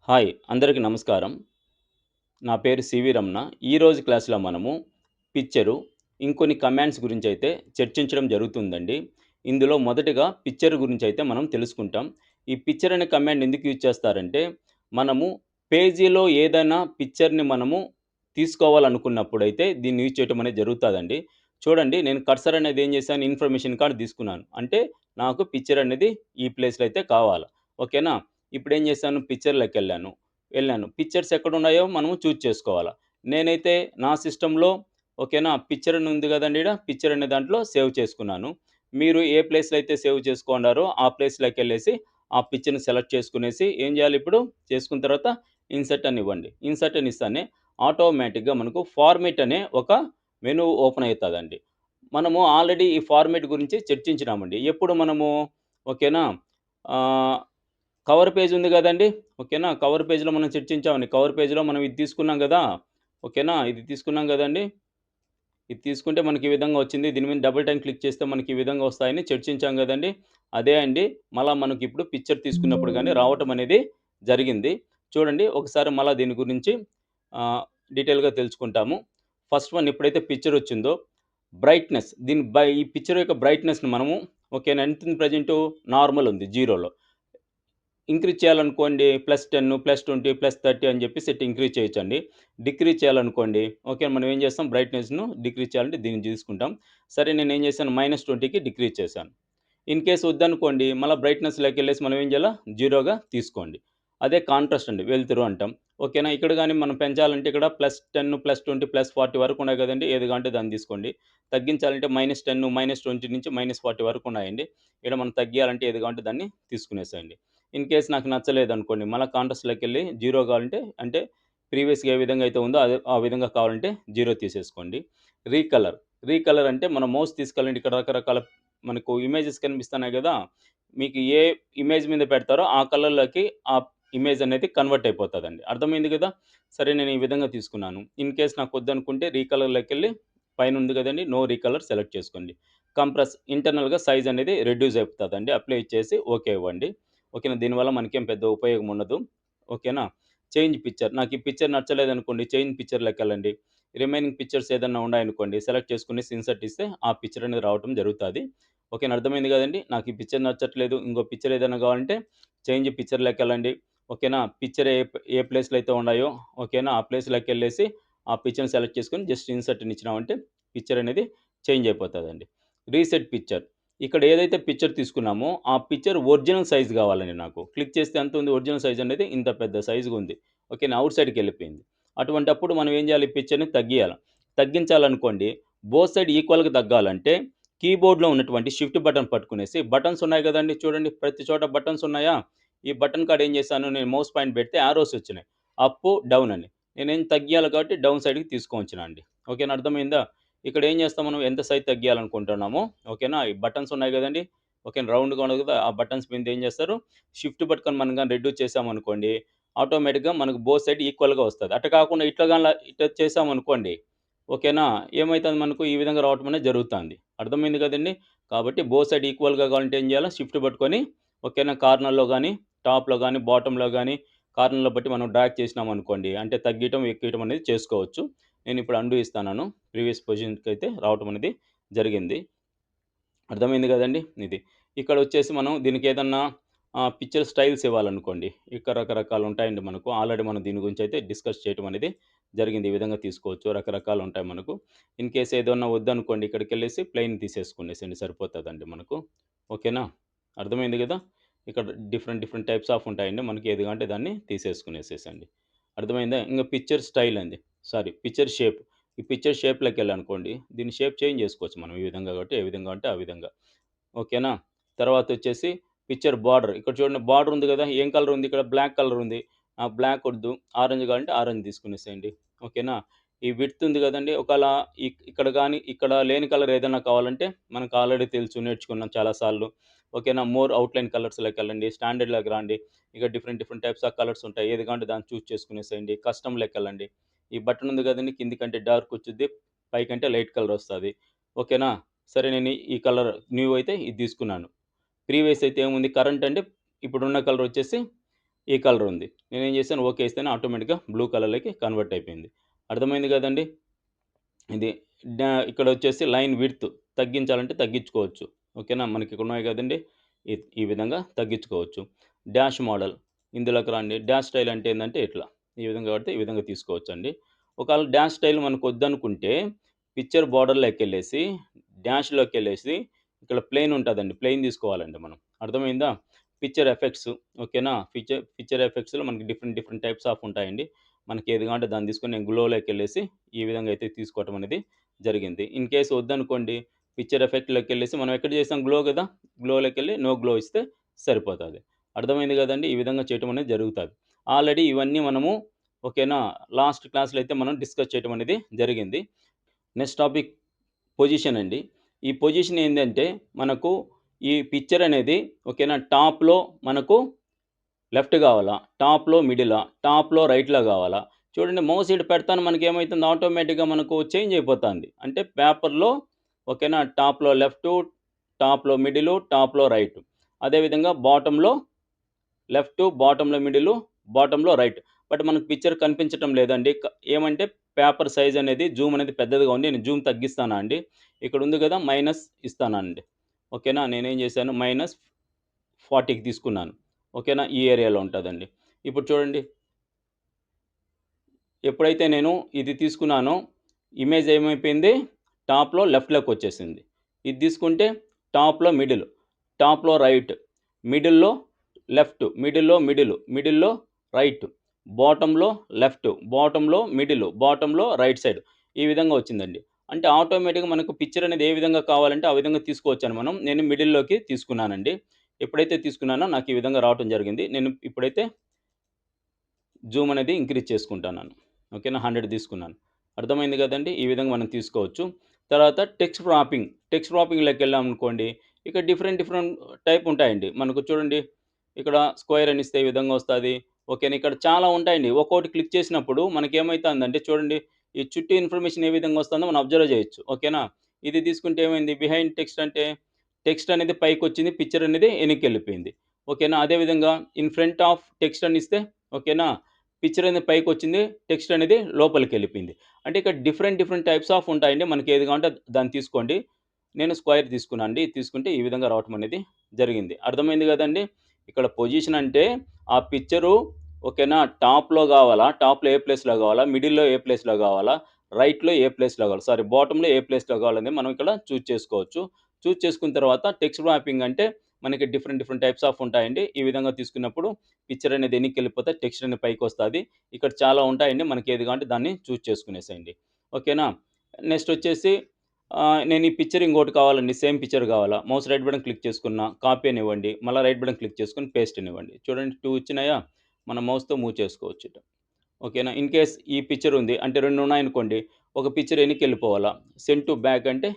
Hi! అందరికీ నమస్కారం. నా పేరు సివి రమణ. ఈరోజు క్లాస్‌లో మనము పిక్చరు, ఇంకొన్ని కమాండ్స్ గురించైతే చర్చించడం జరుగుతుందండి. ఇందులో మొదటగా పిక్చర్ గురించైతే మనం తెలుసుకుంటాం. ఈ పిక్చర్ అనే కమాండ్ ఎందుకు యూజ్ చేస్తారంటే, మనము పేజీలో ఏదైనా పిక్చర్‌ని మనము తీసుకోవాలనుకున్నప్పుడైతే దీన్ని యూజ్ చేయటం అనేది జరుగుతాదండి. చూడండి, నేను కర్సర్ అనేది ఏం చేశాను, ఇన్ఫర్మేషన్ కార్డ్ తీసుకున్నాను. అంటే నాకు పిక్చర్ అనేది ఈ ప్లేస్‌లో అయితే కావాలా. ఓకేనా? ఇప్పుడేం చేశాను, వెళ్ళాను. పిక్చర్స్ ఎక్కడున్నాయో మనము చూజ్ చేసుకోవాలా. నేనైతే నా సిస్టమ్‌లో ఓకేనా, పిక్చర్ అని ఉంది గదండీ ఈడ. పిక్చర్ అనే దాంట్లో సేవ్ చేసుకున్నాను. మీరు ఏ ప్లేస్‌లో అయితే సేవ్ చేసుకున్నారో ఆ ప్లేస్‌లోకెళ్ళేసి ఆ పిక్చర్‌ని సెలెక్ట్ చేసుకునేసి ఏం జేయాలి ఇప్పుడు, చేసుకున్న తర్వాత ఇన్సర్ట్ అని ఇవ్వండి. ఇన్సర్ట్ అని ఇస్తానే ఆటోమేటిక్‌గా మనకు ఫార్మాట్ అనే ఒక మెనూ ఓపెన్ అయితదండి. మనము ఆల్రెడీ ఈ ఫార్మాట్ గురించి చర్చించినామండి. ఎప్పుడు మనము ఓకేనా, ఆహ్, కవర్ పేజ్ ఉంది గదండీ! ఓకేనా. కవర్ పేజ్‌లో మనం చర్చించామండి. కవర్ పేజ్‌లో మనం ఇది తీసుకున్నాం గదా! ఓకేనా. ఇది తీసుకున్నాం గదండీ! ఇది తీసుకుంటే మనకి ఈ విధంగా వచ్చింది. దీని మీద డబుల్ టైమ్ క్లిక్ చేస్తే మనకి ఈ విధంగా వస్తాయని చర్చించాం గదండీ! అదే అండి. మళ్ళా మనకిప్పుడు పిక్చర్ తీసుకున్నప్పుడు గాని రావటం అనేది జరిగింది. చూడండి, ఒకసారి మళ్ళా దీని గురించి ఆహ్, డీటెయిల్‌గా తెలుసుకుంటాము. ఫస్ట్ వన్ ఎప్పుడైతే పిక్చర్ వచ్చిందో బ్రైట్‌నెస్, ఈ పిక్చర్ యొక్క బ్రైట్‌నెస్‌ని మనము ఓకేనా, ఎంతుంది ప్రెజెంటు, నార్మల్ ఉంది, జీరోలో. ఇంక్రీజ్ చేయాలనుకోండి +10, +20, +30 అని చెప్పేసి ఇట్లా ఇంక్రీజ్ చేయొచ్చండి. డిక్రీజ్ చేయాలనుకోండి, ఓకే, మనం ఏం చేస్తాం, బ్రైట్‌నెస్‌ను డిక్రీజ్ చేయాలంటే దీన్ని తీసుకుంటాం. సరే, నేనేం చేశాను, -20కి డిక్రీజ్ చేశాను. ఇన్ కేస్ వద్దనుకోండి, మళ్ళా బ్రైట్‌నెస్‌లోకెళ్ళేసి మనం ఏం చేయాలా, జీరోగా తీసుకోండి. అదే కాంట్రాస్ట్ అండి, వెలుతురు అంటాం. ఓకేనా. ఇక్కడ గాని మనం పెంచాలంటే ఇక్కడ +10, +20, +40 వరకు ఉన్నాయి కదండీ! ఏది కావాలంటే దాన్ని తీసుకోండి. తగ్గించాలంటే -10, -20 నుంచి -40 వరకు ఉన్నాయండి. ఇక్కడ మనం తగ్గియాలంటే ఏది కావాలంటే దాన్ని తీసుకునేసేయండి. ఇన్ కేస్ నాకు నచ్చలేదనుకోండి, మళ్ళా కాంట్రాస్ట్‌లోకెళ్ళి జీరో కావాలంటే, అంటే ప్రీవియస్‌గా ఏ విధంగా అయితే ఉందో అదే ఆ విధంగా కావాలంటే జీరో తీసేసుకోండి. రీకలర్. రీకలర్ అంటే మన మౌస్ తీసుకెళ్ళండి, ఇక్కడ రకరకాల మనకు ఇమేజెస్ కనిపిస్తున్నాయి గదా! మీకు ఏ ఇమేజ్ మీద పెడతారో ఆ కలర్‌లోకి ఆ ఇమేజ్ అనేది కన్వర్ట్ అయిపోతదండి. అర్థమైంది గదా! సరే, నేను ఈ విధంగా తీసుకున్నాను. ఇన్ కేస్ నాకొద్దనుకుంటే రీకలర్‌లోకెళ్ళి పైనుంది గదండీ! నో రీకలర్ సెలెక్ట్ చేసుకోండి. కంప్రెస్, ఇంటర్నల్‌గా సైజ్ అనేది రెడ్యూస్ అయిపోతదండి. అప్లై ఇచ్చేసి ఓకే ఇవ్వండి. ఓకేనా. దీనివల్ల మనకేం పెద్ద ఉపయోగం ఉండదు. ఓకేనా. Change picture. నాకు ఈ పిక్చర్ నచ్చలేదనుకోండి, చేంజ్ పిక్చర్‌లోకెళ్ళండి. రిమైనింగ్ పిక్చర్స్ ఏదన్నా ఉన్నాయనుకోండి, సెలెక్ట్ చేసుకునేసి ఇన్సర్ట్ ఇస్తే ఆ పిక్చర్ అనేది రావటం జరుగుతాది. ఓకేనా. అర్థమైంది గదండీ! నాకు ఈ పిక్చర్ నచ్చట్లేదు, ఇంకో పిక్చర్ ఏదైనా గావాలంటే చేంజ్ పిక్చర్‌లోకెళ్ళండి. ఓకేనా. పిక్చర్ ఏ ప్లేస్‌లో అయితే ఉన్నాయో ఓకేనా, ఆ ప్లేస్‌లోకెళ్ళేసి ఆ పిక్చర్‌ని సెలెక్ట్ చేసుకొని జస్ట్ ఇన్సర్ట్ అని ఇచ్చినామంటే పిక్చర్ అనేది చేంజ్ అయిపోతదండి. Reset picture. ఇక్కడ ఏదైతే పిక్చర్ తీసుకున్నామో, ఆ పిక్చర్ ఒరిజినల్ సైజ్ గావాలండి నాకు. క్లిక్ చేస్తే ఎంతుంది, ఒరిజినల్ సైజ్ అనేది ఇంత పెద్ద సైజ్‌గుంది. ఓకేనా. ఔట్ సైడ్‌కెళ్ళిపోయింది. అటువంటప్పుడు మనం ఏం జేయాలి, పిక్చర్‌ని తగ్గియాల. తగ్గించాలనుకోండి, బోత్ సైడ్ ఈక్వల్‌గా తగ్గాలంటే కీబోర్డ్‌లో ఉన్నటువంటి షిఫ్ట్ బటన్ పట్టుకునేసి, బటన్స్ ఉన్నాయి గదండీ! చూడండి, ప్రతి చోట బటన్స్ ఉన్నాయా? ఈ బటన్ కాడ ఏం చేశాను, నేను మౌస్ పాయింట్ పెడితే యారోస్ వచ్చినాయి. అప్, డౌన్ అని. నేనేం తగ్గియాలి కాబట్టి డౌన్ సైడ్‌కి తీసుకొచ్చినా అండి. ఓకేనా. అర్థమైందా? ఇక్కడ ఏం చేస్తాం, మనం ఎంత సైజ్ తగ్గియాలనుకుంటున్నామో ఓకేనా, ఈ బటన్స్ ఉన్నాయి గదండీ! ఓకే, రౌండ్‌గా ఉన్నది కదా! ఆ బటన్స్ మీద ఏం చేస్తారు, షిఫ్ట్ పట్టుకొని మనం గాని రెడ్యూస్ చేశామనుకోండి, ఆటోమేటిక్‌గా మనకు బోత్ సైడ్ ఈక్వల్‌గా వస్తది. అట్ట కాకుండా ఇట్లా చేశామనుకోండి, ఓకేనా, ఏమైతది మనకు ఈ విధంగా రావటం అనేది జరుగుతాంది. అర్థమైంది కదండీ! కాబట్టి బోత్ సైడ్ ఈక్వల్‌గా కావాలంటే ఏం చేయాలా, షిఫ్ట్ పట్టుకొని ఓకేనా, కార్నర్‌లో గాని, టాప్‌లో గాని, బాటమ్‌లో గాని, కార్నర్‌లో బట్టి మనం డ్రాగ్ చేసినామనుకోండి, అంటే తగ్గియటం, ఎక్కియటం అనేది చేసుకోవచ్చు. నేనిప్పుడు అండు ఇస్తాన్నాను. ప్రీవియస్ పొజిషన్‌కైతే రావటం అనేది జరిగింది. అర్థమైంది గదండీ! ఇది. ఇక్కడొచ్చేసి మనం దీనికేదన్నా పిక్చర్ స్టైల్స్ ఇవ్వాలనుకోండి, ఇక్కడ రకరకాలుంటాయండి మనకు. ఆల్రెడీ మనం దీని గురించయితే డిస్కస్ చేయటం అనేది జరిగింది. ఈ విధంగా తీసుకోవచ్చు. రకరకాలుంటాయి మనకు. ఇన్ కేస్ ఏదన్నా వద్దనుకోండి, ఇక్కడికెళ్ళేసి ప్లెయిన్ తీసేసుకునేసేయండి, సరిపోతదండి మనకు. ఓకేనా? అర్థమైంది గదా! ఇక్కడ డిఫరెంట్ డిఫరెంట్ టైప్స్ ఆఫ్ ఉంటాయండి. మనకి ఏది కావాలంటే దాన్ని తీసేసుకునేసేసండి. అర్థమైందా? ఇంగ పిక్చర్ స్టైల్ అండి. Sorry, picture shape. ఈ పిక్చర్ షేప్‌లోకెళ్ళానుకోండి, దీని షేప్ చేంజ్ జేసుకోవచ్చు మనం ఈ విధంగా కాబట్టి, ఏ విధంగా అంటే ఆ విధంగా. ఓకేనా. తర్వాతొచ్చేసి పిక్చర్ బార్డర్. ఇక్కడ చూడండి, బార్డర్ ఉంది గదా! ఏం కలర్ ఉంది ఇక్కడ, బ్లాక్ కలర్ ఉంది. బ్లాక్ వద్దు, ఆరెంజ్ కావాలంటే ఆరెంజ్ తీసుకునేసేయండి. ఓకేనా. ఈ విడ్త్ ఉంది గదండీ! ఒకేళ ఇక్కడ గాని, ఇక్కడ లేని కలర్ ఏదైనా కావాలంటే మనకు ఆల్రెడీ తెలుసు, నేర్చుకున్నాం చాలా సార్లు. ఓకేనా. More outline కలర్స్‌లోకెళ్ళండి. స్టాండర్డ్‌లోకి రాండి. ఇక different different types of colours ఉంటాయి. ఏది కావాలంటే దాన్ని చూజ్ చేసుకునేసేయండి. కస్టమ్‌లోకెళ్ళండి. ఈ బటన్ ఉంది గదండీ! కిందికంటే డార్క్ వచ్చుద్ది, పైకంటే లైట్ కలర్ వస్తది. ఓకేనా. సరే, నేను ఈ కలర్ న్యూ అయితే ఇది తీసుకున్నాను. ప్రీవియస్ అయితే ఏముంది, కరెంట్ అంటే ఇప్పుడున్న కలర్ వచ్చేసి ఈ కలర్ ఉంది. నేనేం చేశాను ఓకే ఇస్తేనే ఆటోమేటిక్‌గా బ్లూ కలర్‌లోకి కన్వర్ట్ అయిపోయింది. అర్థమైంది కదండీ! ఇది ఇక్కడొచ్చేసి లైన్ విడ్త్ తగ్గించాలంటే తగ్గించుకోవచ్చు. ఓకేనా? మనకిక్కడ ఉన్నాయి కదండీ! ఈ విధంగా తగ్గించుకోవచ్చు. డాష్ మోడల్ ఇందులోకి రండి. డాష్ స్టైల్ అంటే ఏందంటే ఇట్లా. ఈ విధంగా పడితే ఈ విధంగా తీసుకోవచ్చండి. ఒకవేళ డాష్ స్టైల్ మనకొద్దనుకుంటే పిక్చర్ బోర్డర్‌లోకెళ్ళేసి డాష్‌లోకెళ్ళేసి ఇక్కడ ప్లెయిన్ ఉంటదండి. ప్లెయిన్ తీసుకోవాలండి మనం. అర్థమైందా? పిక్చర్ ఎఫెక్ట్స్ ఓకేనా? పిక్చర్ ఎఫెక్ట్స్‌లో మనకి డిఫరెంట్ డిఫరెంట్ టైప్స్ ఆఫ్ ఉంటాయండి. మనకి ఏది కావాలంటే దాన్ని తీసుకొని నేను గ్లోలోకెళ్ళేసి ఈ విధంగా అయితే తీసుకోవటం అనేది జరిగింది. ఇన్ కేస్ వద్దనుకోండి పిక్చర్ ఎఫెక్ట్‌లోకెళ్ళేసి మనం ఎక్కడ చేసాం గ్లో గదా! గ్లోలోకెళ్ళి నో గ్లో ఇస్తే సరిపోతది. అర్థమైంది గదండీ! ఈ విధంగా చేయటం అనేది జరుగుతది. ఆల్రెడీ ఇవన్నీ మనము ఓకేనా! లాస్ట్ క్లాస్‌లో అయితే మనం డిస్కస్ చేయటం అనేది జరిగింది. నెక్స్ట్ టాపిక్ పొజిషన్ అండి. ఈ పొజిషన్ ఏందంటే మనకు ఈ పిక్చర్ అనేది ఓకేనా! టాప్‌లో మనకు లెఫ్ట్ గావాలా? టాప్‌లో మిడిలా? టాప్‌లో రైట్‌లో గావాలా? చూడండి మౌస్ ఈడ పెడతాను మనకేమైతుంది ఆటోమేటిక్‌గా మనకు చేంజ్ అయిపోతాంది. అంటే పేపర్‌లో ఓకేనా? టాప్‌లో లెఫ్టు, టాప్‌లో మిడిలు, టాప్‌లో రైటు. అదేవిధంగా బాటమ్‌లో లెఫ్టు, బాటమ్‌లో మిడిలు, బాటమ్‌లో రైట్. బట్ మనకు పిక్చర్ కనిపించటం లేదండి. ఏమంటే పేపర్ సైజ్ అనేది జూమ్ అనేది పెద్దదిగా ఉంది. నేను జూమ్ తగ్గిస్తానా అండి? ఇక్కడ ఉంది గదా! మైనస్ ఇస్తానండి. ఓకేనా? నేనేం చేశాను -40కి తీసుకున్నాను. ఓకేనా? ఈ ఏరియాలో ఉంటదండి. ఇప్పుడు చూడండి ఎప్పుడైతే నేను ఇది తీసుకున్నానో ఇమేజ్ ఏమైపోయింది టాప్‌లో లెఫ్ట్‌లోకొచ్చేసింది. ఇది తీసుకుంటే టాప్‌లో మిడిల్, టాప్‌లో రైట్, మిడిల్‌లో లెఫ్ట్, మిడిల్‌లో రైట్, బాటమ్‌లో లెఫ్ట్, బాటమ్‌లో మిడిల్, బాటమ్‌లో రైట్ సైడ్ ఈ విధంగా వచ్చిందండి. అంటే ఆటోమేటిక్‌గా మనకు పిక్చర్ అనేది ఏ విధంగా కావాలంటే ఆ విధంగా తీసుకోవచ్చని మనం. నేను మిడిల్‌లోకి తీసుకున్నానండి. ఎప్పుడైతే తీసుకున్నానో నాకు ఈ విధంగా రావటం జరిగింది. నేను ఇప్పుడైతే జూమ్ అనేది ఇంక్రీజ్ చేసుకుంటున్నాను. ఓకేనా? 100 తీసుకున్నాను. అర్థమైంది గదండీ! ఈ విధంగా మనం తీసుకోవచ్చు. తర్వాత టెక్స్ట్ క్రాపింగ్. టెక్స్ట్ క్రాపింగ్‌లోకెళ్ళామనుకోండి, ఇక్కడ డిఫరెంట్ డిఫరెంట్ టైప్ ఉంటాయండి. మనకు చూడండి, ఇక్కడ స్క్వేర్ అని ఇస్తే ఈ విధంగా వస్తాది. ఓకేనా? ఇక్కడ చాలా ఉంటాయండి. ఒక్కోటి క్లిక్ చేసినప్పుడు మనకేమైతాందంటే చూడండి, ఈ చుట్టూ ఇన్ఫర్మేషన్ ఏ విధంగా వస్తుందో మనం అబ్జర్వ్ చేయొచ్చు. ఓకేనా? ఇది తీసుకుంటే ఏమైంది బిహైండ్ టెక్స్ట్ అంటే, టెక్స్ట్ అనేది పైకొచ్చింది. పిక్చర్ అనేది ఎనక్కెళ్ళిపోయింది. ఓకేనా? అదే విధంగా ఇన్ ఫ్రంట్ ఆఫ్ టెక్స్ట్ అని ఇస్తే ఓకేనా? పిక్చర్ అనేది పైకొచ్చింది. టెక్స్ట్ అనేది లోపలికెళ్ళిపోయింది. అంటే ఇక్కడ డిఫరెంట్ డిఫరెంట్ టైప్స్ ఆఫ్ ఉంటాయండి. మనకి ఏది కావాలంటే దాన్ని తీసుకోండి. నేను స్క్వేర్ తీసుకున్నా అండి. తీసుకుంటే ఈ విధంగా రావటం అనేది జరిగింది. అర్థమైంది గదండీ! ఇక్కడ పొజిషన్ అంటే ఆ పిక్చరు ఓకేనా? టాప్‌లో గావాలా? టాప్‌లో ఏ ప్లేస్‌లో గావాలా? మిడిల్‌లో ఏ ప్లేస్‌లో గావాలా? రైట్‌లో ఏ ప్లేస్‌లో గావాలి? సారీ బాటమ్‌లో ఏ ప్లేస్‌లో గావాలనేది మనం ఇక్కడ చూజ్ చేసుకోవచ్చు. చూజ్ చేసుకున్న తర్వాత టెక్స్ట్ మ్యాపింగ్ అంటే మనకి డిఫరెంట్ డిఫరెంట్ టైప్స్ ఆఫ్ ఉంటాయండి. ఈ విధంగా తీసుకున్నప్పుడు పిక్చర్ అనేది ఎనక్కెళ్ళిపోతే టెక్స్ట్ అనేది పైకొస్తాది. ఇక్కడ చాలా ఉంటాయండి. మనకి ఏది కావాలంటే దాన్ని చూజ్ చేసుకునేసేయండి. ఓకేనా? నెక్స్ట్ వచ్చేసి నేను ఈ పిక్చర్ ఇంకోటి కావాలండి. సేమ్ పిక్చర్ కావాలా? మౌస్ రైట్ బటన్ క్లిక్ చేసుకున్నా, కాపీ అనివ్వండి. మళ్ళా రైట్ బటన్ క్లిక్ చేసుకొని పేస్ట్ అనివ్వండి. చూడండి 2 వచ్చినాయా? మనం మౌస్‌తో మూవ్ చేసుకోవచ్చు ఇటు. ఓకేనా? ఇన్ కేస్ ఈ పిక్చర్ ఉంది. అంటే 2 ఉన్నాయనుకోండి. ఒక పిక్చర్ ఎనక్కెళ్ళిపోవాలా? సెండ్ టు బ్యాక్ అంటే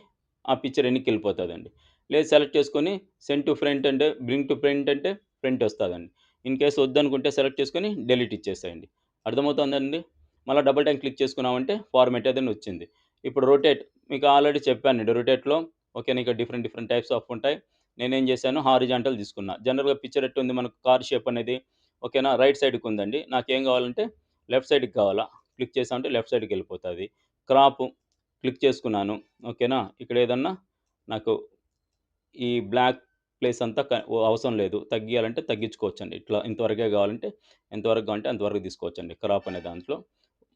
ఆ పిక్చర్ ఎనక్కెళ్ళిపోతదండి. లేదు సెలెక్ట్ చేసుకొని సెండ్ టు ఫ్రంట్ అంటే బ్రింగ్ టు ఫ్రంట్ అంటే ఫ్రంట్ వస్తదండి. ఇన్ కేస్ వద్దనుకుంటే సెలెక్ట్ చేసుకొని డెలీట్ ఇచ్చేసేయండి. అర్థమవుతుందండి? మళ్ళా డబుల్ టైమ్ క్లిక్ చేసుకున్నామంటే ఫార్మాట్ అదని వచ్చింది. ఇప్పుడు రొటేట్ మీకు ఆల్రెడీ చెప్పానండి. రొటేట్‌లో ఓకేనా ఇక్కడ డిఫరెంట్ డిఫరెంట్ టైప్స్ ఆఫ్ ఉంటాయి. నేనేం చేశాను హారిజాంటల్ తీసుకున్నా. జనరల్‌గా పిక్చర్ ఎట్టుంది మనకు కార్ షేప్ అనేది ఓకేనా రైట్ సైడ్‌కి ఉందండి. నాకేం కావాలంటే లెఫ్ట్ సైడ్‌కి కావాలా? క్లిక్ చేశామంటే లెఫ్ట్ సైడ్‌కెళ్ళిపోతది. క్రాప్ క్లిక్ చేసుకున్నాను. ఓకేనా? ఇక్కడ ఏదన్నా నాకు ఈ బ్లాక్ ప్లేస్ అంతా అవసరం లేదు. తగ్గియాలంటే తగ్గించుకోవచ్చండి. ఇట్లా ఇంతవరకే కావాలంటే ఎంతవరకు కావాలంటే అంతవరకు తీసుకోవచ్చండి. క్రాప్ అనే దాంట్లో.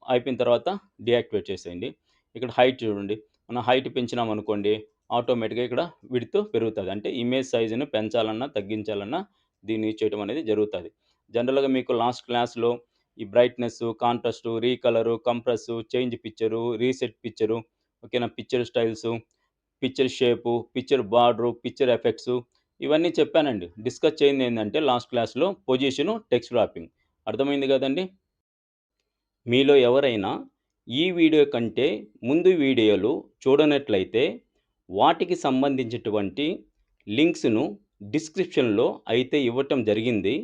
అయిపోయిన తర్వాత డీయాక్టివేట్ చేసేయండి. ఇక్కడ హైట్ చూడండి. మనం హైట్ పెంచినామనుకోండి ఆటోమేటిక్‌గా ఇక్కడ విడ్త్ పెరుగుతది. అంటే ఇమేజ్ సైజ్‌ని పెంచాలన్నా, తగ్గించాలన్నా దీన్ని యూజ్ చేయడం అనేది జరుగుతది. జనరల్‌గా మీకు లాస్ట్ క్లాస్‌లో ఈ brightness, contrast, recolour, compress, change picture, reset picture ఓకేనా? Picture styles, picture shape, picture border, picture effects ఇవన్నీ చెప్పానండి. డిస్కస్ చేయందేందంటే లాస్ట్ క్లాస్‌లో పొజిషను, టెక్స్ట్ ర్యాపింగ్. అర్థమైంది గదండీ! మీలో ఎవరైనా ఈ వీడియో కంటే ముందు వీడియోలు చూడనట్లయితే వాటికి సంబంధించినటువంటి లింక్స్‌ను డిస్క్రిప్షన్‌లో అయితే ఇవ్వటం జరిగింది.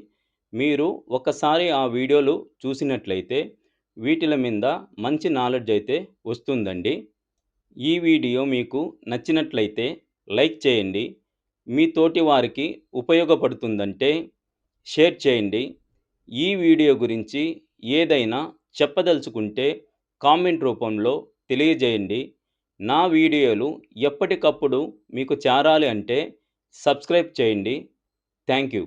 మీరు ఒకసారి ఆ వీడియోలు చూసినట్లయితే వీటిల మీద మంచి నాలెడ్జ్ అయితే వస్తుందండి. ఈ వీడియో మీకు నచ్చినట్లయితే లైక్ చేయండి. మీ తోటి వారికి ఉపయోగపడుతుందంటే షేర్ చేయండి. ఈ వీడియో గురించి ఏదైనా చెప్పదలుచుకుంటే కామెంట్ రూపంలో తెలియజేయండి. నా వీడియోలు ఎప్పటికప్పుడు మీకు చేరాలి అంటే సబ్స్క్రైబ్ చేయండి. Thank you.